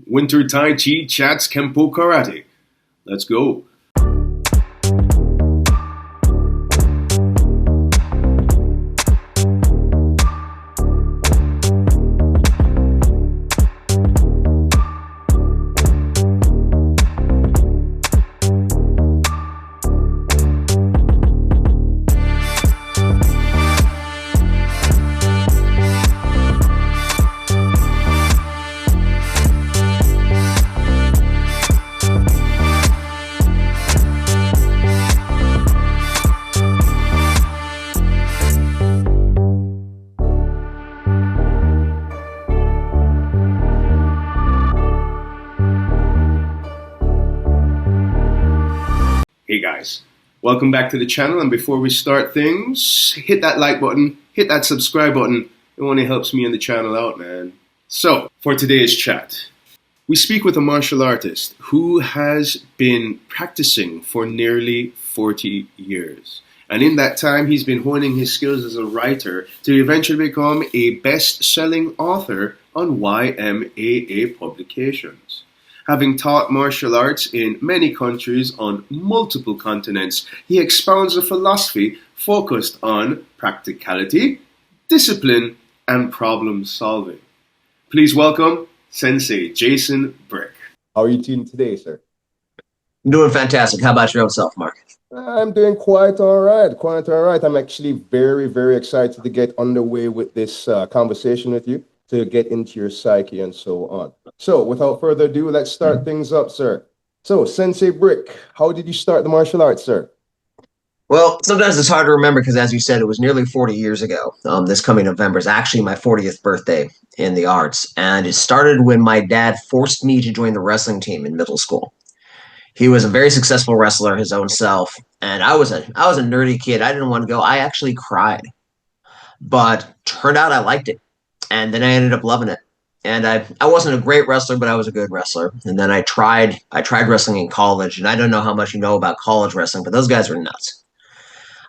Wynter Tai chats Kempo karate. Let's go. Hey guys, welcome back to the channel, and before we start things, hit that like button, hit that subscribe button. It only helps me and the channel out, man. So, for today's chat, we speak with a martial artist who has been practicing for nearly 40 years. And in that time, he's been honing his skills as a writer to eventually become a best-selling author on YMAA publications. Having taught martial arts in many countries on multiple continents, he expounds a philosophy focused on practicality, discipline, and problem solving. Please welcome Sensei Jason Brick. How are you doing today, sir? I'm doing fantastic. How about your own self, Mark? I'm doing quite all right. I'm actually very, very excited to get underway with this conversation with you, to get into your psyche and so on. So without further ado, let's start things up, sir. So Sensei Brick, how did you start the martial arts, sir? Well, sometimes it's hard to remember because, as you said, it was nearly 40 years ago. This coming November is actually my 40th birthday in the arts. And it started when my dad forced me to join the wrestling team in middle school. He was a very successful wrestler his own self. And I was a nerdy kid. I didn't want to go. I actually cried. But turned out I liked it. And then I ended up loving it. And I wasn't a great wrestler, but I was a good wrestler. And then I tried wrestling in college. And I don't know how much you know about college wrestling, but those guys were nuts.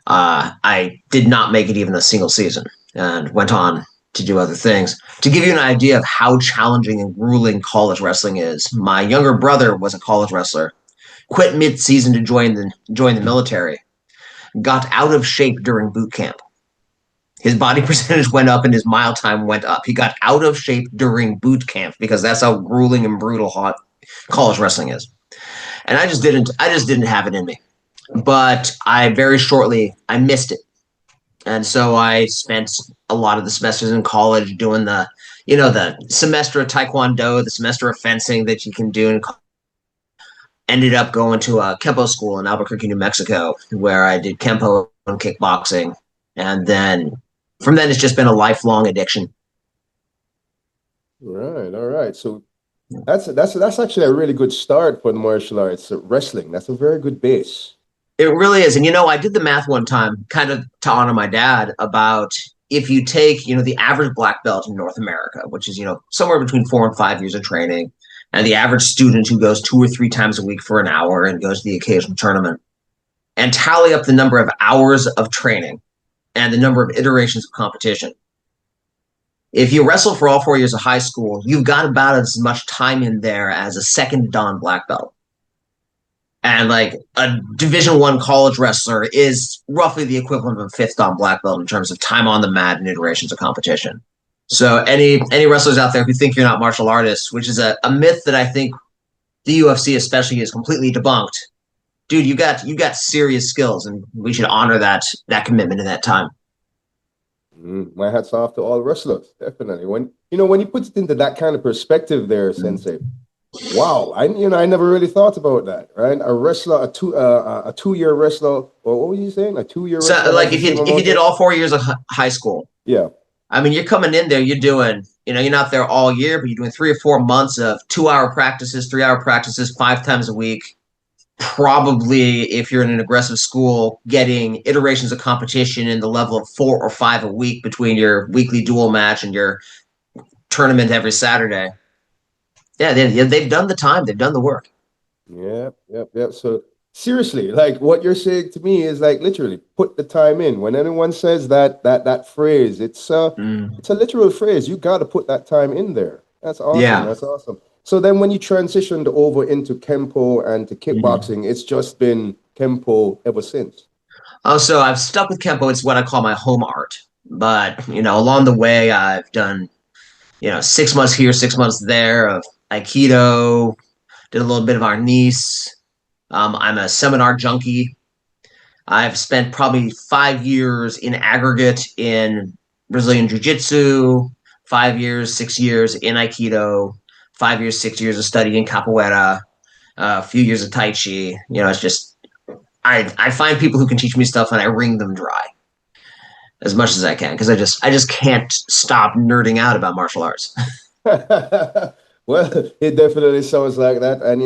I did not make it even a single season and went on to do other things. To give you an idea of how challenging and grueling college wrestling is, my younger brother was a college wrestler, quit mid-season to join the military, got out of shape during boot camp. His body percentage went up and his mile time went up. He got out of shape during boot camp because that's how grueling and brutal hot college wrestling is. And I just didn't have it in me. But I missed it. And so I spent a lot of the semesters in college doing the semester of Taekwondo, the semester of fencing that you can do in college. Ended up going to a Kempo school in Albuquerque, New Mexico, where I did Kempo and kickboxing. And then from then, it's just been a lifelong addiction. All right. So that's actually a really good start for the martial arts, wrestling. That's a very good base. It really is. And, I did the math one time, kind of to honor my dad, about if you take, the average black belt in North America, which is, somewhere between 4 and 5 years of training, and the average student who goes 2 or 3 times a week for an hour and goes to the occasional tournament, and tally up the number of hours of training and the number of iterations of competition. If you wrestle for all 4 years of high school, you've got about as much time in there as a second dan black belt. And like a Division I college wrestler is roughly the equivalent of a 5th dan black belt in terms of time on the mat and iterations of competition. So any wrestlers out there who think you're not martial artists, which is a myth that I think the UFC especially is completely debunked, dude, you got serious skills, and we should honor that commitment in that time. My hat's off to all wrestlers, definitely. When you put it into that kind of perspective, there, Sensei. Wow, I never really thought about that. Right, a wrestler, a 2-year wrestler, or what were you saying? A 2-year wrestler. So, like if you did all 4 years of high school, yeah. I mean, you're coming in there, you're doing, you're not there all year, but you're doing 3 or 4 months of 2-hour practices, 3-hour practices, 5 times a week. Probably, if you're in an aggressive school, getting iterations of competition in the level of 4 or 5 a week between your weekly duel match and your tournament every Saturday. Yeah, they've done the time. They've done the work. Yep. So seriously, like what you're saying to me is like literally put the time in. When anyone says that phrase, it's a literal phrase. You got to put that time in there. That's awesome. Yeah. That's awesome. So then when you transitioned over into Kempo and to kickboxing, it's just been Kempo ever since. Oh, so I've stuck with Kempo. It's what I call my home art. But, along the way, I've done, 6 months here, 6 months there of Aikido, did a little bit of Arnis. I'm a seminar junkie. I've spent probably 5 years in aggregate in Brazilian Jiu Jitsu, 5 years, 6 years in Aikido, 5 years, 6 years of studying Capoeira, a few years of Tai Chi. It's just, I find people who can teach me stuff and I wring them dry as much as I can because I just can't stop nerding out about martial arts. Well, it definitely sounds like that. And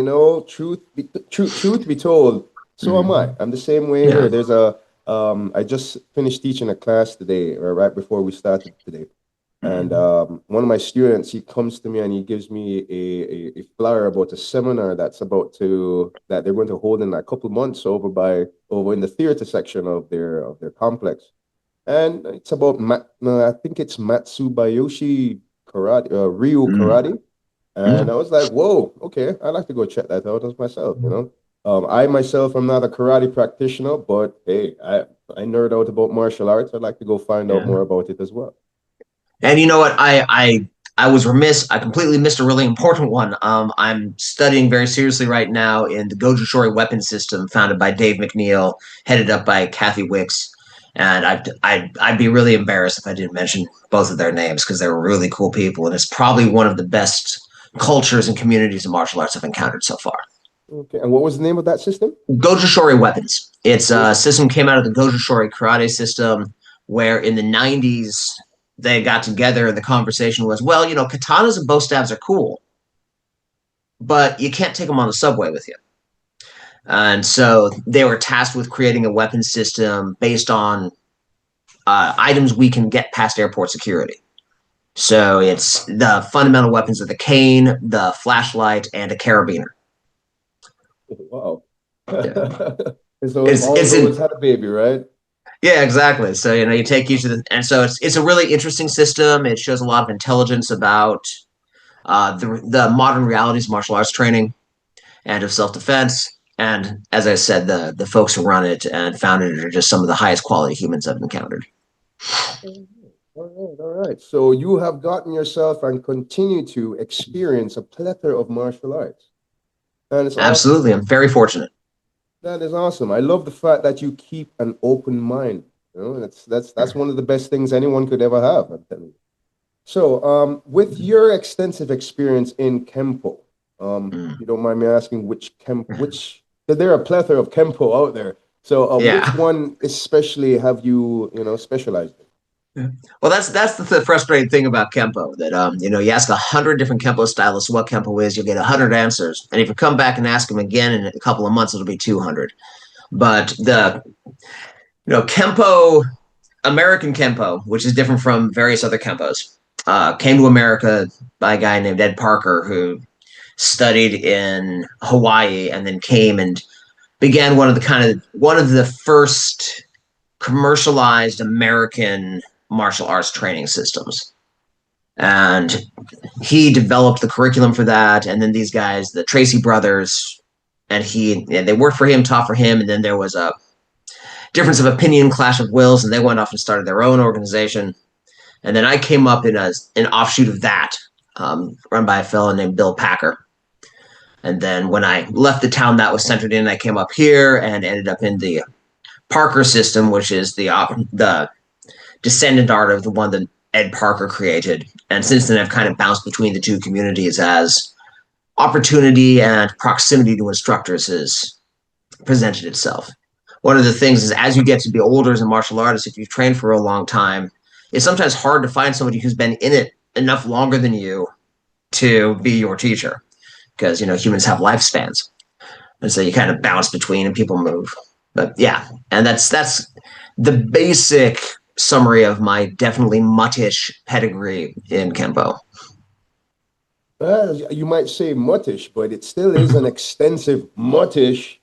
truth be told, so am I. I'm the same way Yeah. here. I just finished teaching a class today, or right before we started today. And one of my students, he comes to me and he gives me a flyer about a seminar that they're going to hold in a couple months over in the theater section of their complex. And it's about I think it's Matsubayoshi karate, Ryu karate. And I was like, whoa, okay, I'd like to go check that out as myself. I myself am not a karate practitioner, but hey, I nerd out about martial arts. I'd like to go find out more about it as well. And you know what? I was remiss. I completely missed a really important one. I'm studying very seriously right now in the Goju Shori weapon system founded by Dave McNeil, headed up by Kathy Wicks. And I'd be really embarrassed if I didn't mention both of their names because they're really cool people. And it's probably one of the best cultures and communities of martial arts I've encountered so far. Okay, and what was the name of that system? Goju Shori weapons. It's a system came out of the Goju Shori karate system where in the 90s they got together and the conversation was, well, katanas and bow stabs are cool, but you can't take them on the subway with you. And so they were tasked with creating a weapon system based on items we can get past airport security. So it's the fundamental weapons of the cane, the flashlight, and a carabiner. Wow. Yeah. So all those had a baby, right? Yeah, exactly. So you take each of them, and so it's a really interesting system. It shows a lot of intelligence about the modern realities of martial arts training and of self-defense. And as I said, the folks who run it and founded it are just some of the highest quality humans I've encountered. All right. So you have gotten yourself and continue to experience a plethora of martial arts. And it's Absolutely. awesome. I'm very fortunate. That is awesome. I love the fact that you keep an open mind. That's one of the best things anyone could ever have, I'm telling you. So, with your extensive experience in Kempo, you don't mind me asking which there are a plethora of Kempo out there. So, which one especially have you specialized in? Well, that's the frustrating thing about Kempo that you ask 100 different Kempo stylists what Kempo is, you'll get 100 answers, and if you come back and ask them again in a couple of months, it'll be 200. But the Kempo, American Kempo, which is different from various other Kempos, came to America by a guy named Ed Parker who studied in Hawaii and then came and began one of the first commercialized American martial arts training systems. And he developed the curriculum for that. And then these guys, the Tracy brothers, and they worked for him, taught for him. And then there was a difference of opinion, clash of wills, and they went off and started their own organization. And then I came up in an offshoot of that, run by a fellow named Bill Packer. And then when I left the town that was centered in, I came up here and ended up in the Parker system, which is the descendant art of the one that Ed Parker created. And since then, I've kind of bounced between the two communities as opportunity and proximity to instructors has presented itself. One of the things is as you get to be older as a martial artist, if you've trained for a long time, it's sometimes hard to find somebody who's been in it enough longer than you to be your teacher because, humans have lifespans. And so you kind of bounce between and people move. But yeah, and that's the basic summary of my definitely muttish pedigree in Kempo. You might say muttish, but it still is an extensive muttish.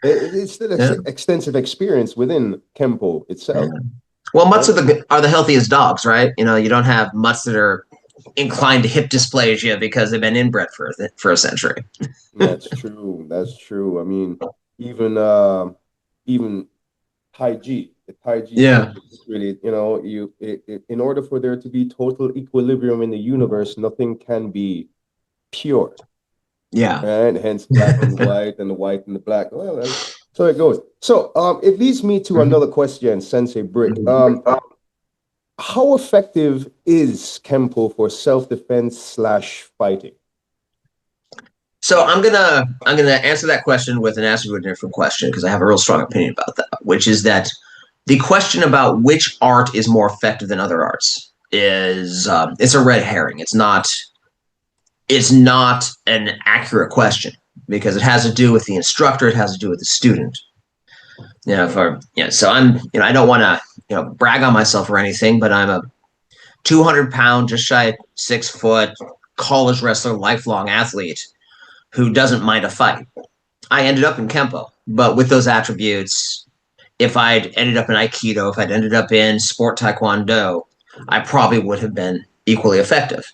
It's still an extensive experience within Kempo itself. Well, mutts are the healthiest dogs, right? You don't have mutts that are inclined to hip dysplasia because they've been inbred for a century. That's true. That's true. I mean, even even Tai the Tai Chi Yeah. technique is really, in order for there to be total equilibrium in the universe, nothing can be pure, Yeah. right? Hence black and white and the white and the black. Well, so it goes. So it leads me to another question, Sensei Brick. How effective is Kempo for self-defense slash fighting? So I'm gonna answer that question with an answer to a different question because I have a real strong opinion about that, which is that the question about which art is more effective than other arts is it's a red herring. It's not an accurate question because it has to do with the instructor. It has to do with the student. So I don't want to brag on myself or anything, but I'm a 200-pound, just shy of 6 foot, college wrestler, lifelong athlete who doesn't mind a fight. I ended up in Kempo, but with those attributes, if I'd ended up in Aikido, if I'd ended up in sport Taekwondo, I probably would have been equally effective.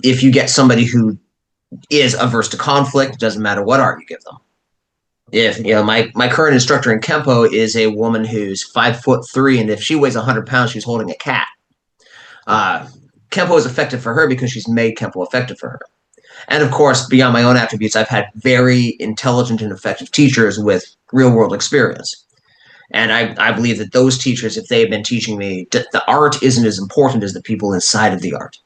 If you get somebody who is averse to conflict, it doesn't matter what art you give them. If my current instructor in Kempo is a woman who's 5'3", and if she weighs 100 pounds, she's holding a cat. Kempo is effective for her because she's made Kempo effective for her. And of course, beyond my own attributes, I've had very intelligent and effective teachers with real world experience. And I believe that those teachers, if they've been teaching me, the art isn't as important as the people inside of the art.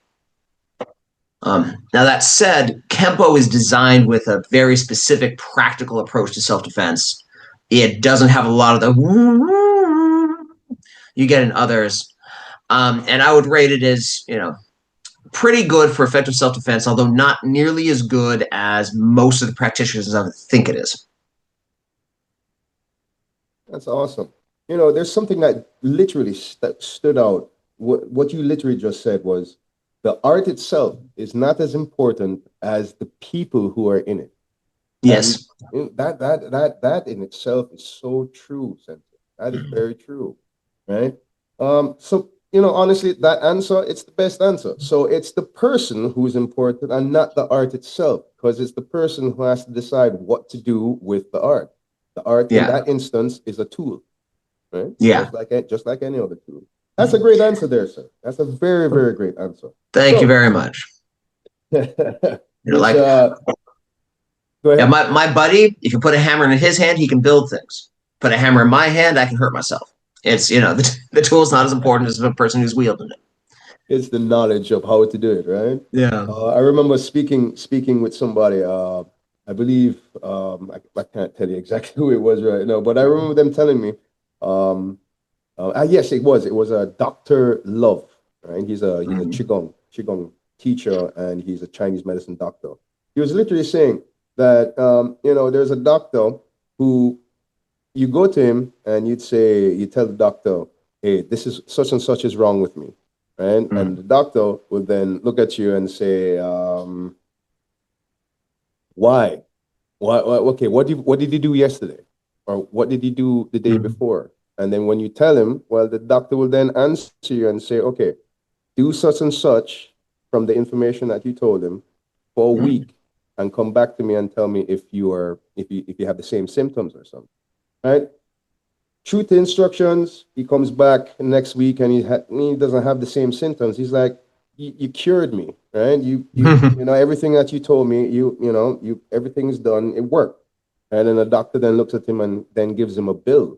Now, that said, Kempo is designed with a very specific practical approach to self-defense. It doesn't have a lot of the you get in others. And I would rate it as, pretty good for effective self-defense, although not nearly as good as most of the practitioners think it is. That's awesome. There's something that literally stood out. What you literally just said was the art itself is not as important as the people who are in it. Yes. And that in itself is so true, Sensei. That is very true, right? So honestly, that answer, it's the best answer. So it's the person who's important and not the art itself, because it's the person who has to decide what to do with the art. The art in that instance is a tool, right? Yeah. Just like any other tool. That's a great answer there, sir. That's a very, very great answer. Thank you very much. Go ahead. Yeah, my buddy, if you put a hammer in his hand, he can build things. Put a hammer in my hand, I can hurt myself. It's, the tool's not as important as the person who's wielding it. It's the knowledge of how to do it, right? Yeah. I remember speaking with somebody, I believe, I can't tell you exactly who it was right now, but I remember them telling me, yes, it was a Dr. Love, right? He's a Qigong teacher, and he's a Chinese medicine doctor. He was literally saying that, there's a doctor who you go to him and you tell the doctor, hey, this is such and such is wrong with me, right? Mm. And the doctor would then look at you and say, why? Okay, what did he do yesterday? Or what did he do the day before? And then when you tell him, well, the doctor will then answer you and say, okay, do such and such from the information that you told him for a week and come back to me and tell me if you have the same symptoms or something. Right? True to instructions, he comes back next week and he doesn't have the same symptoms. He's like, you cured me, right? You everything that you told me, everything's done, it worked. And then the doctor then looks at him and then gives him a bill,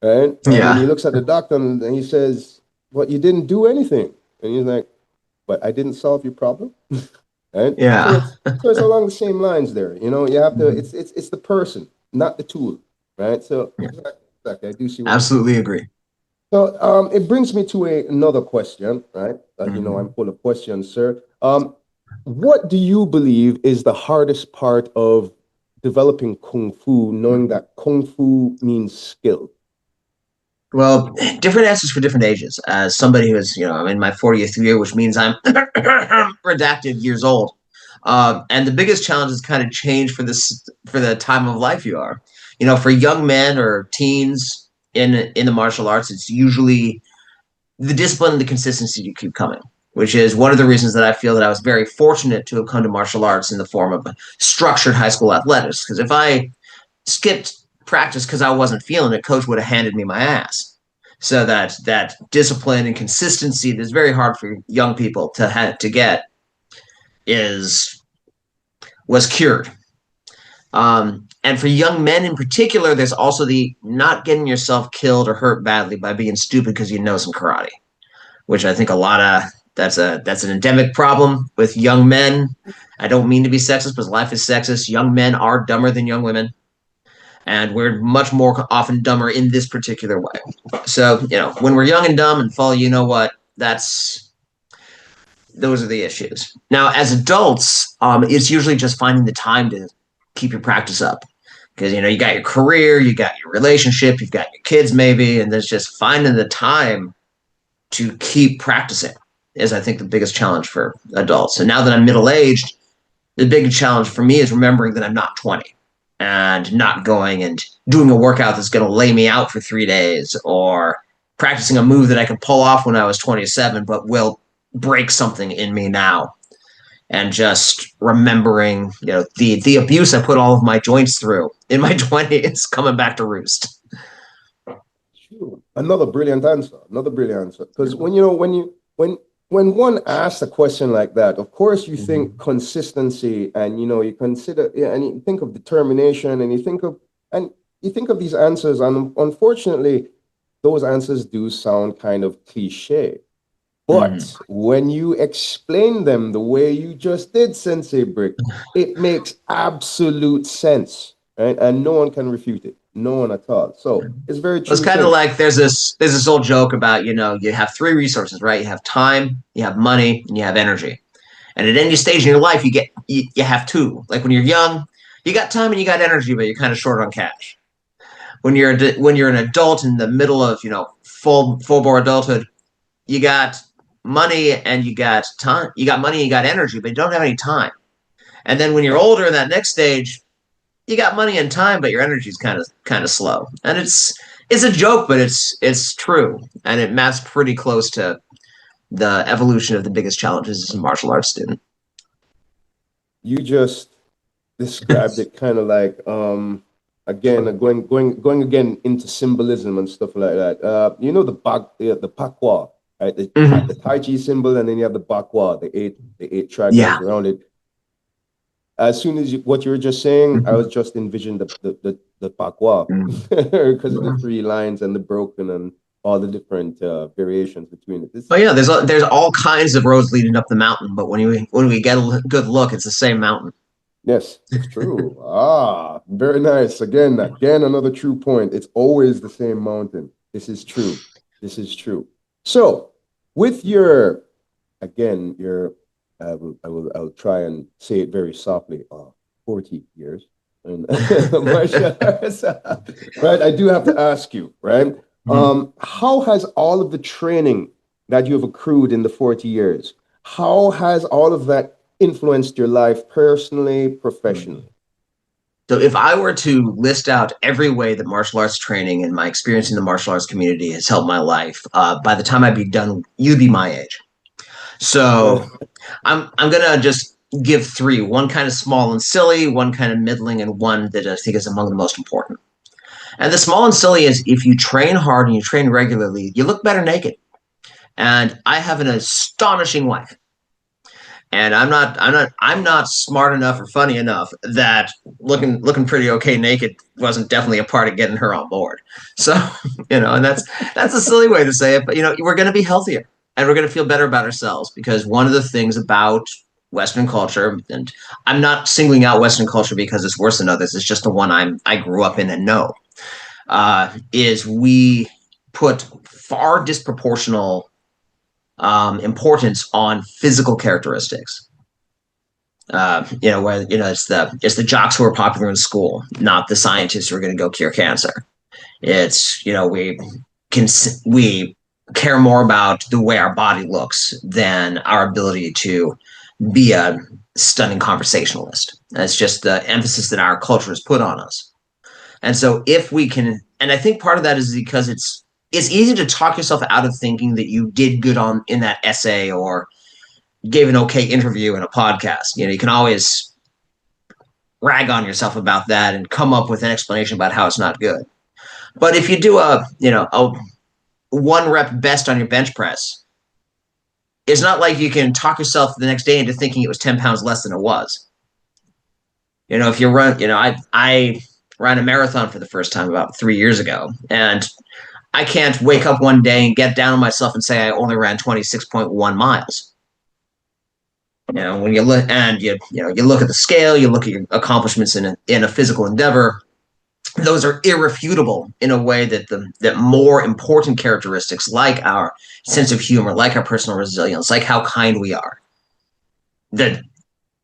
right? Yeah. And he looks at the doctor and he says, well, you didn't do anything. And he's like, but I didn't solve your problem. Right? Yeah. So it's along the same lines there. You have to, it's the person, not the tool. Right. So exactly. I do see. Absolutely agree. So it brings me to another question, right? I'm full of questions, sir. What do you believe is the hardest part of developing Kung Fu, knowing that Kung Fu means skill? Well, different answers for different ages. As somebody who is, I'm in my 40th year, which means I'm redacted years old. And the biggest challenge is kind of change for the time of life you are. For young men or teens in the martial arts, it's usually the discipline and the consistency to keep coming. which is one of the reasons that I feel that I was very fortunate to have come to martial arts in the form of structured high school athletics. Because if I skipped practice because I wasn't feeling it, coach would have handed me my ass. So that discipline and consistency that's very hard for young people to get was cured. And for young men in particular, there's also the not getting yourself killed or hurt badly by being stupid because you know some karate, which I think that's an endemic problem with young men. I don't mean to be sexist, but life is sexist. Young men are dumber than young women, and we're much more often dumber in this particular way. So, when we're young and dumb and fall, you know what? Those are the issues. Now, as adults, it's usually just finding the time to keep your practice up. Because, you got your career, you got your relationship, you've got your kids maybe, and there's just finding the time to keep practicing is, I think, the biggest challenge for adults. And now that I'm middle-aged, the big challenge for me is remembering that I'm not 20 and not going and doing a workout that's going to lay me out for 3 days, or practicing a move that I could pull off when I was 27 but will break something in me now. And just remembering, the abuse I put all of my joints through in my 20s coming back to roost. Sure. Another brilliant answer. Because when one asks a question like that, of course you think consistency, and you consider, and you think of determination, and you think of these answers, and unfortunately, those answers do sound kind of cliche. But when you explain them the way you just did, Sensei Brick, it makes absolute sense, right? And no one can refute it. No one at all. So it's very true. It's kind of like there's this old joke about, you have 3 resources, right? You have time, you have money, and you have energy. And at any stage in your life, you have 2. Like when you're young, you got time and you got energy, but you're kind of short on cash. When you're an adult in the middle of, full bore adulthood, you got money and you got time. You got money and you got energy, but you don't have any time. And then when you're older in that next stage, you got money and time, but your energy is kind of slow. And it's a joke, but it's true, and it maps pretty close to the evolution of the biggest challenges as a martial arts student. You just described it kind of like again going again into symbolism and stuff like that. The pakwa, right? The Tai Chi symbol, and then you have the bakwa, the eight triangles around it. As soon as what you were just saying, I was just envisioning the pakwa because of the 3 lines and the broken and all the different variations between it. There's all kinds of roads leading up the mountain, but when we get a good look, it's the same mountain. Yes, it's true. Very nice. Again, another true point. It's always the same mountain. This is true. So, with your I'll try and say it very softly. 40 years in martial arts, right? I do have to ask you, right? How has all of the training that you have accrued in the 40 years, how has all of that influenced your life personally, professionally? So if I were to list out every way that martial arts training and my experience in the martial arts community has helped my life, by the time I'd be done, you'd be my age. So I'm gonna just give 3: one kind of small and silly, one kind of middling, and one that I think is among the most important. And the small and silly is, if you train hard and you train regularly, you look better naked. And I have an astonishing wife. And I'm not smart enough or funny enough that looking pretty okay naked wasn't definitely a part of getting her on board. So, and that's a silly way to say it, but we're going to be healthier and we're going to feel better about ourselves, because one of the things about Western culture, and I'm not singling out Western culture because it's worse than others, it's just the one I grew up in and know, is we put far disproportional importance on physical characteristics. Where it's the jocks who are popular in school, not the scientists who are going to go cure cancer. It's we care more about the way our body looks than our ability to be a stunning conversationalist. And it's just the emphasis that our culture has put on us. And so if we can, and I think part of that is because it's easy to talk yourself out of thinking that you did good in that essay, or gave an okay interview in a podcast. You know, you can always rag on yourself about that and come up with an explanation about how it's not good. But if you do a 1 rep best on your bench press, it's not like you can talk yourself the next day into thinking it was 10 pounds less than it was. You know, if you run, I ran a marathon for the first time about 3 years ago, and I can't wake up one day and get down on myself and say I only ran 26.1 miles. You know, when you look and you look at the scale, you look at your accomplishments in a physical endeavor, those are irrefutable in a way that more important characteristics like our sense of humor, like our personal resilience, like how kind we are, that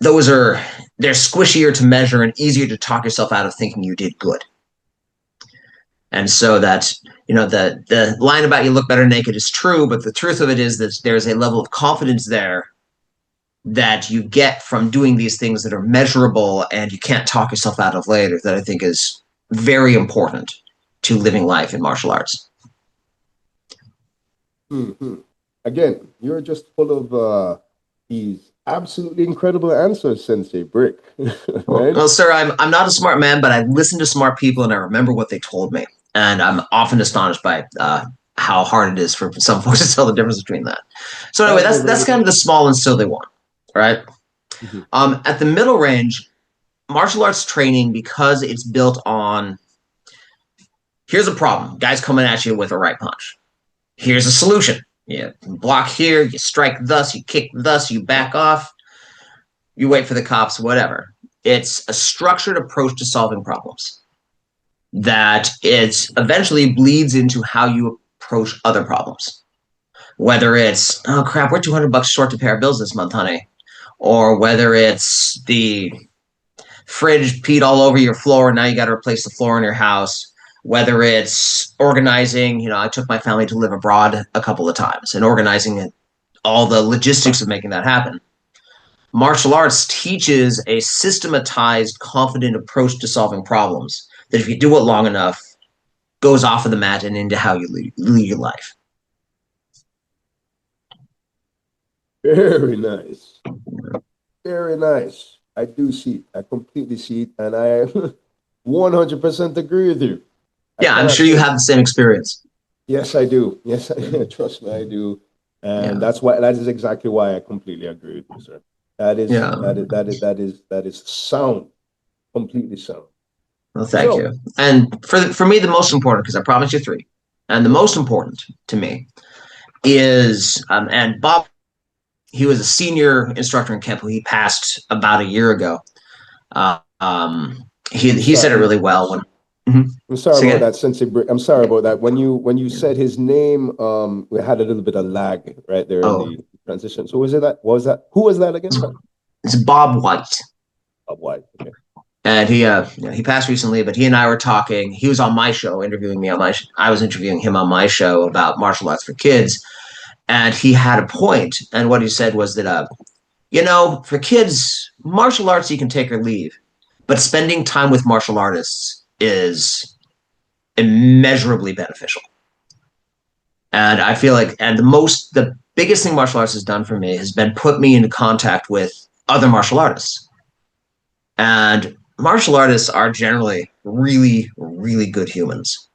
they're squishier to measure and easier to talk yourself out of thinking you did good. And so that, the line about you look better naked is true, but the truth of it is that there's a level of confidence there that you get from doing these things that are measurable and you can't talk yourself out of later, that I think is very important to living life in martial arts. Mm-hmm. Again, you're just full of these absolutely incredible answers, Sensei Brick. Right? Well, sir, I'm not a smart man, but I listen to smart people and I remember what they told me. And I'm often astonished by how hard it is for some folks to tell the difference between that. So anyway, that's kind of the small and silly one, right? Mm-hmm. At the middle range, martial arts training, because it's built on, here's a problem. Guys coming at you with a right punch. Here's a solution. You block here, you strike thus, you kick thus, you back off, you wait for the cops, whatever. It's a structured approach to solving problems that it eventually bleeds into how you approach other problems. Whether it's, oh crap, we're $200 short to pay our bills this month, honey. Or whether it's the fridge peed all over your floor and now you got to replace the floor in your house. Whether it's organizing, I took my family to live abroad a couple of times and organizing all the logistics of making that happen. Martial arts teaches a systematized, confident approach to solving problems that if you do it long enough, goes off of the mat and into how you lead your life. Very nice. Very nice. I do see it. I completely see it. And I 100% agree with you. Yeah, I'm sure you have the same experience. Yes, I do. Yes, trust me, I do. And that is exactly why I completely agree with you, sir. That is sound, completely sound. Well, thank you. And for me, the most important, because I promised you 3, and the most important to me is, and Bob, he was a senior instructor in Kempo. He passed about a year ago. He said it really well. I'm sorry about that, Sensei Brick. I'm sorry about that. When you said his name, we had a little bit of lag right there in the transition. So who was that again? It's Bob White. Bob White. Okay. And he passed recently, but he and I were talking. He was on my show, interviewing me on my. I was interviewing him on my show about martial arts for kids, and he had a point. And what he said was that, for kids, martial arts you can take or leave, but spending time with martial artists is immeasurably beneficial. And I feel like, the biggest thing martial arts has done for me has been put me into contact with other martial artists. And martial artists are generally really, really good humans.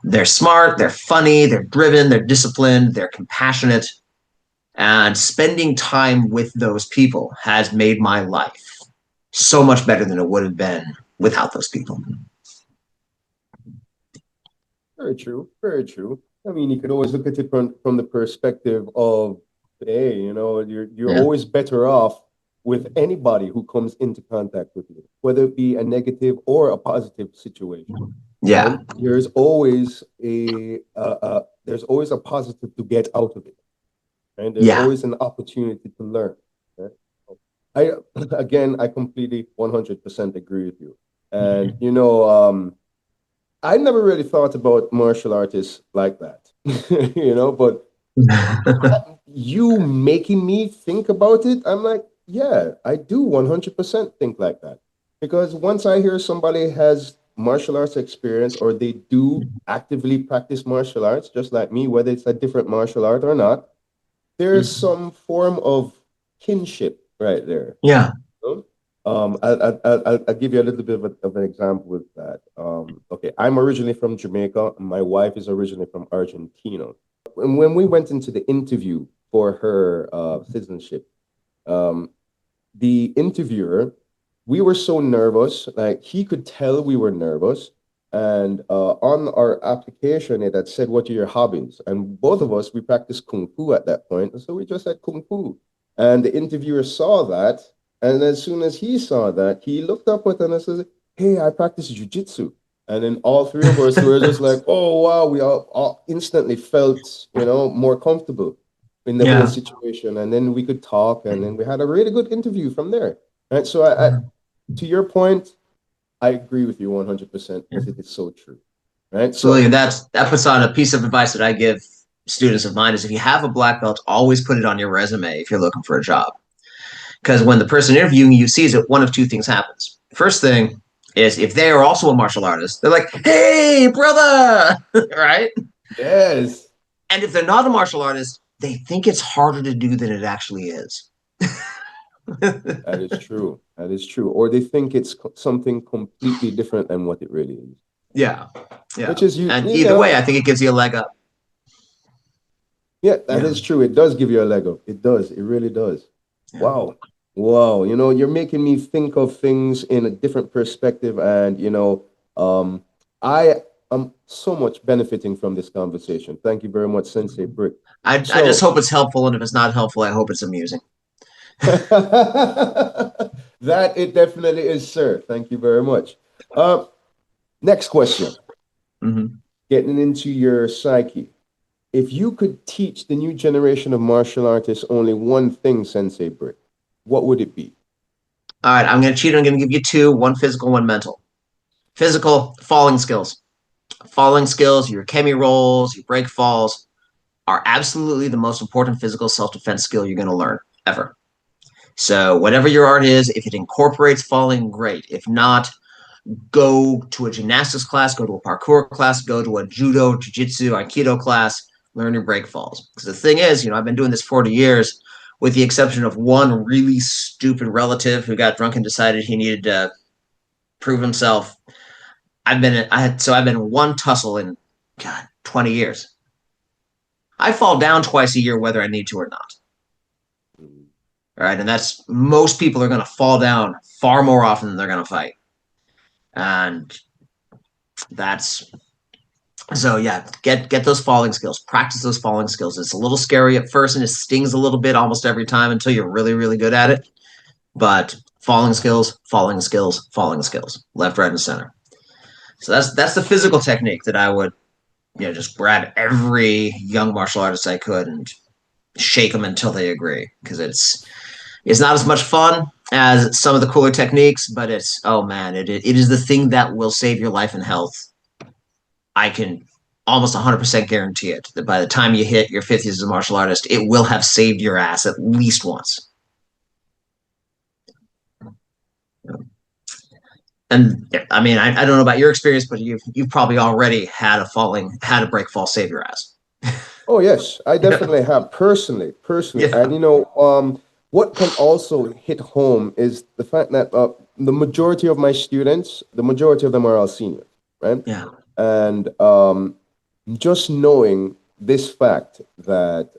They're smart, they're funny, they're driven, they're disciplined, they're compassionate. And spending time with those people has made my life so much better than it would have been without those people. Very true. Very true. I mean, you could always look at it from the perspective of, hey, you're always better off with anybody who comes into contact with you, whether it be a negative or a positive situation. Yeah. And there's always a positive to get out of it. And there's always an opportunity to learn. Right? I completely 100% agree with you. And, I never really thought about martial artists like that, but you making me think about it, I'm like, yeah, I do 100% think like that. Because once I hear somebody has martial arts experience or they do actively practice martial arts, just like me, whether it's a different martial art or not, there's some form of kinship right there. Yeah. I'll give you a little bit of an example with that. Okay, I'm originally from Jamaica. And my wife is originally from Argentina. And when we went into the interview for her citizenship, the interviewer, we were so nervous, like he could tell we were nervous. And on our application, it had said, "What are your hobbies?" And both of us, we practiced Kung Fu at that point. And so we just said Kung Fu. And the interviewer saw that. And as soon as he saw that, he looked up with us and says, "Hey, I practice jujitsu." And then all three of us were just like, "Oh, wow." We all instantly felt, more comfortable in the whole Yeah. situation. And then we could talk. And then we had a really good interview from there. Right. So to your point, I agree with you 100% because it is so true. Right. Absolutely. And that puts on a piece of advice that I give students of mine is if you have a black belt, always put it on your resume if you're looking for a job. Because when the person interviewing you sees it, one of two things happens. First thing is if they are also a martial artist, they're like, "Hey, brother," right? Yes. And if they're not a martial artist, they think it's harder to do than it actually is. That is true. That is true. Or they think it's something completely different than what it really is. Yeah. Yeah. Which is and either way, I think it gives you a leg up. Yeah, that is true. It does give you a leg up. It does. It really does. Yeah. Wow. Wow. You're making me think of things in a different perspective. And, I am so much benefiting from this conversation. Thank you very much, Sensei Brick. I just hope it's helpful. And if it's not helpful, I hope it's amusing. That it definitely is, sir. Thank you very much. Next question. Mm-hmm. Getting into your psyche. If you could teach the new generation of martial artists only one thing, Sensei Brick, what would it be? All right, I'm going to cheat. I'm going to give you two, one physical, one mental. Physical, falling skills. Falling skills, your kemi rolls, your break falls are absolutely the most important physical self-defense skill you're going to learn ever. So whatever your art is, if it incorporates falling, great. If not, go to a gymnastics class, go to a parkour class, go to a judo, jiu-jitsu, aikido class, learn your break falls. Because the thing is, I've been doing this 40 years, with the exception of one really stupid relative who got drunk and decided he needed to prove himself. I've been in one tussle in 20 years. I fall down twice a year, whether I need to or not. All right, and that's most people are going to fall down far more often than they're going to fight, and that's so yeah. Get those falling skills, practice those falling skills. It's a little scary at first, and it stings a little bit almost every time until you're really, really good at it. But falling skills, falling skills, falling skills, left, right, and center. So that's the physical technique that I would, just grab every young martial artist I could and shake them until they agree, because it's not as much fun as some of the cooler techniques, but it is the thing that will save your life and health. I can almost 100% guarantee it, that by the time you hit your 50s as a martial artist, it will have saved your ass at least once. And I mean, I don't know about your experience, but you've probably already had a break fall save your ass. Oh yes, I definitely have personally. Yeah. And what can also hit home is the fact that the majority of my students, the majority of them are all seniors, right? Yeah. And just knowing this fact that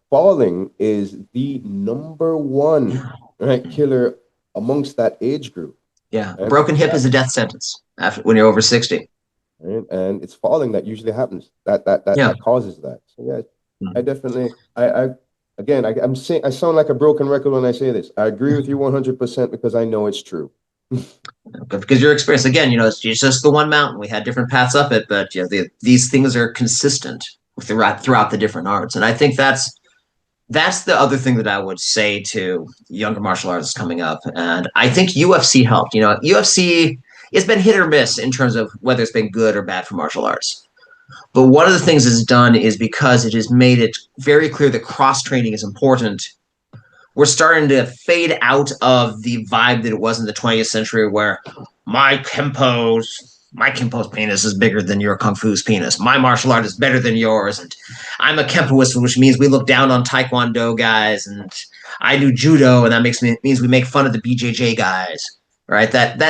falling is the number one killer amongst that age group. Yeah, a broken hip is a death sentence when you're over 60. Right? And it's falling that usually happens. That causes that. So yeah, I definitely. I'm saying I sound like a broken record when I say this. I agree with you 100% because I know it's true. Because your experience, again, it's just the one mountain. We had different paths up it, but these things are consistent throughout the different arts, and I think that's the other thing that I would say to younger martial artists coming up. And I think UFC helped. UFC, it's been hit or miss in terms of whether it's been good or bad for martial arts. But one of the things it's done is because it has made it very clear that cross-training is important, we're starting to fade out of the vibe that it was in the 20th century where my Kempo's penis is bigger than your Kung Fu's penis. My martial art is better than yours. And I'm a Kempoist, which means we look down on Taekwondo guys. And I do judo, and that means we make fun of the BJJ guys, right? That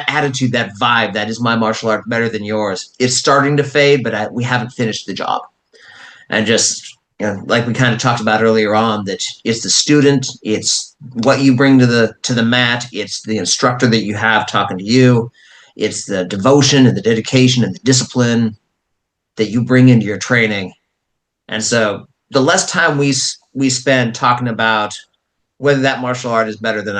attitude, that vibe, that is my martial art better than yours. It's starting to fade, but we haven't finished the job. And just like we kind of talked about earlier on, that it's the student, it's what you bring to the mat, it's the instructor that you have talking to you, it's the devotion and the dedication and the discipline that you bring into your training. And so the less time we spend talking about whether that martial art is better than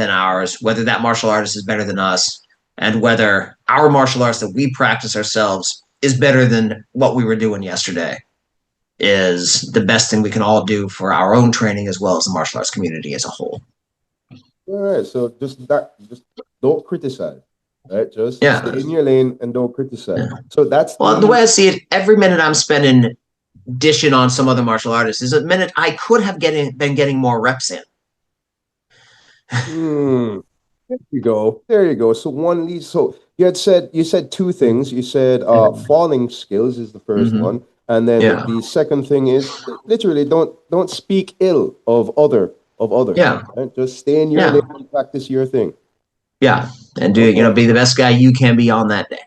ours, whether that martial artist is better than us, and whether our martial arts that we practice ourselves is better than what we were doing yesterday, is the best thing we can all do for our own training as well as the martial arts community as a whole. All right, so just don't criticize, right? Just stay in your lane and don't criticize. Yeah. So that's the way I see it, every minute I'm spending dishing on some other martial artist is a minute I could have been getting more reps in. There you go. There you go. So you said two things. You said falling skills is the 1st one, and then the second thing is literally don't speak ill of others. Yeah. Right? Just stay in your lane and practice your thing. Yeah, and be the best guy you can be on that day,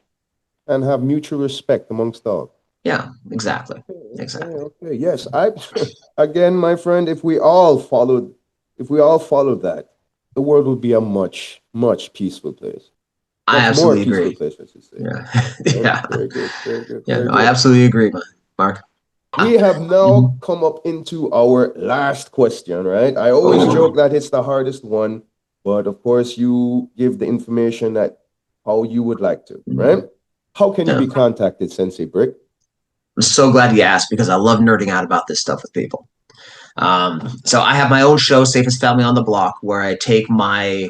and have mutual respect amongst all. Yeah, exactly. Okay. Yes, again, my friend, if we all followed that, the world would be a much, much peaceful place. I absolutely agree. Place, I should say. Yeah. Very good. Very good. Yeah, I absolutely agree, Mark. We have now come up into our last question, right? I always joke that it's the hardest one, but of course you give the information that how you would like to, right? How can you be contacted, Sensei Brick? I'm so glad you asked because I love nerding out about this stuff with people. So I have my own show, Safest Family on the Block, where I take my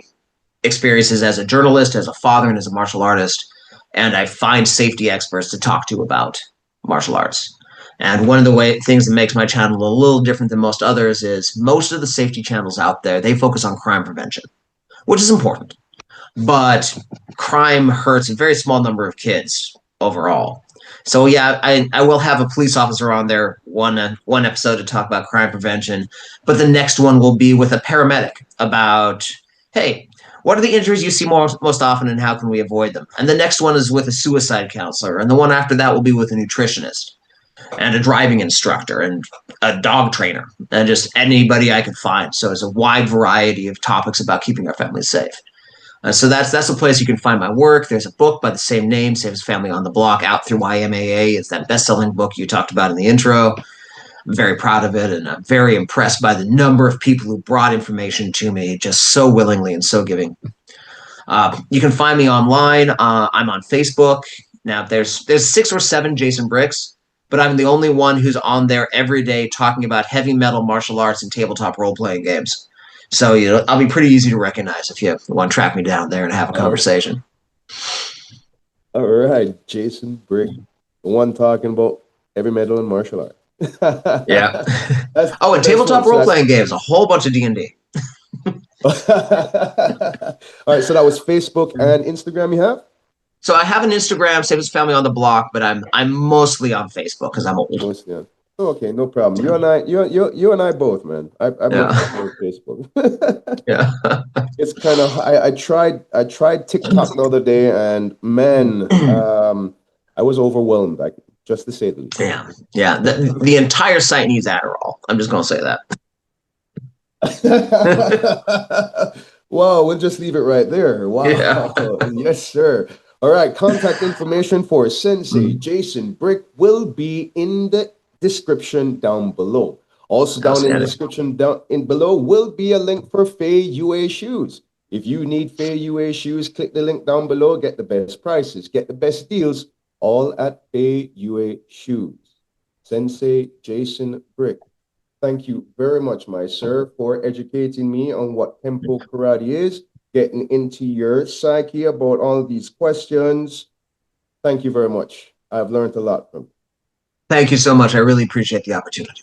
experiences as a journalist, as a father, and as a martial artist, and I find safety experts to talk to about martial arts. And one of the things that makes my channel a little different than most others is most of the safety channels out there, they focus on crime prevention, which is important. But crime hurts a very small number of kids overall. So yeah, I will have a police officer on there one episode to talk about crime prevention, but the next one will be with a paramedic about, hey, what are the injuries you see most often and how can we avoid them? And the next one is with a suicide counselor, and the one after that will be with a nutritionist and a driving instructor and a dog trainer and just anybody I can find. So it's a wide variety of topics about keeping our families safe. So that's a place you can find my work. There's a book by the same name, Safest Family on the Block, out through IMAA. It's that best-selling book you talked about in the intro. I'm very proud of it, and I'm very impressed by the number of people who brought information to me just so willingly and so giving. You can find me online. I'm on Facebook. Now, there's 6 or 7 Jason Bricks, but I'm the only one who's on there every day talking about heavy metal martial arts and tabletop role-playing games. So, I'll be pretty easy to recognize if you want to track me down there and have a conversation. All right, Jason Brick, the one talking about heavy metal and martial art. Yeah. And tabletop role-playing games, a whole bunch of D&D. All right, so that was Facebook and Instagram you have? So I have an Instagram, Safest Family on the Block, but I'm mostly on Facebook because I'm old. Mostly on. Okay, no problem. You and I both, man. I'm on Facebook. Yeah. It's kind of I tried TikTok the other day, and man, I was overwhelmed, just to say the least. Damn. Yeah. The entire site needs Adderall. I'm just gonna say that. Wow, we'll just leave it right there. Wow. Yeah. Yes, sir. All right, contact information for Sensei Jason Brick will be in the description down below. Also down in the description below will be a link for Feiyue shoes. If you need Feiyue shoes, click the link down below, get the best prices, get the best deals, all at Feiyue shoes. Sensei Jason Brick, thank you very much, my sir, for educating me on what Kempo karate is, getting into your psyche about all these questions. Thank you very much. I've learned a lot from you. Thank you so much. I really appreciate the opportunity.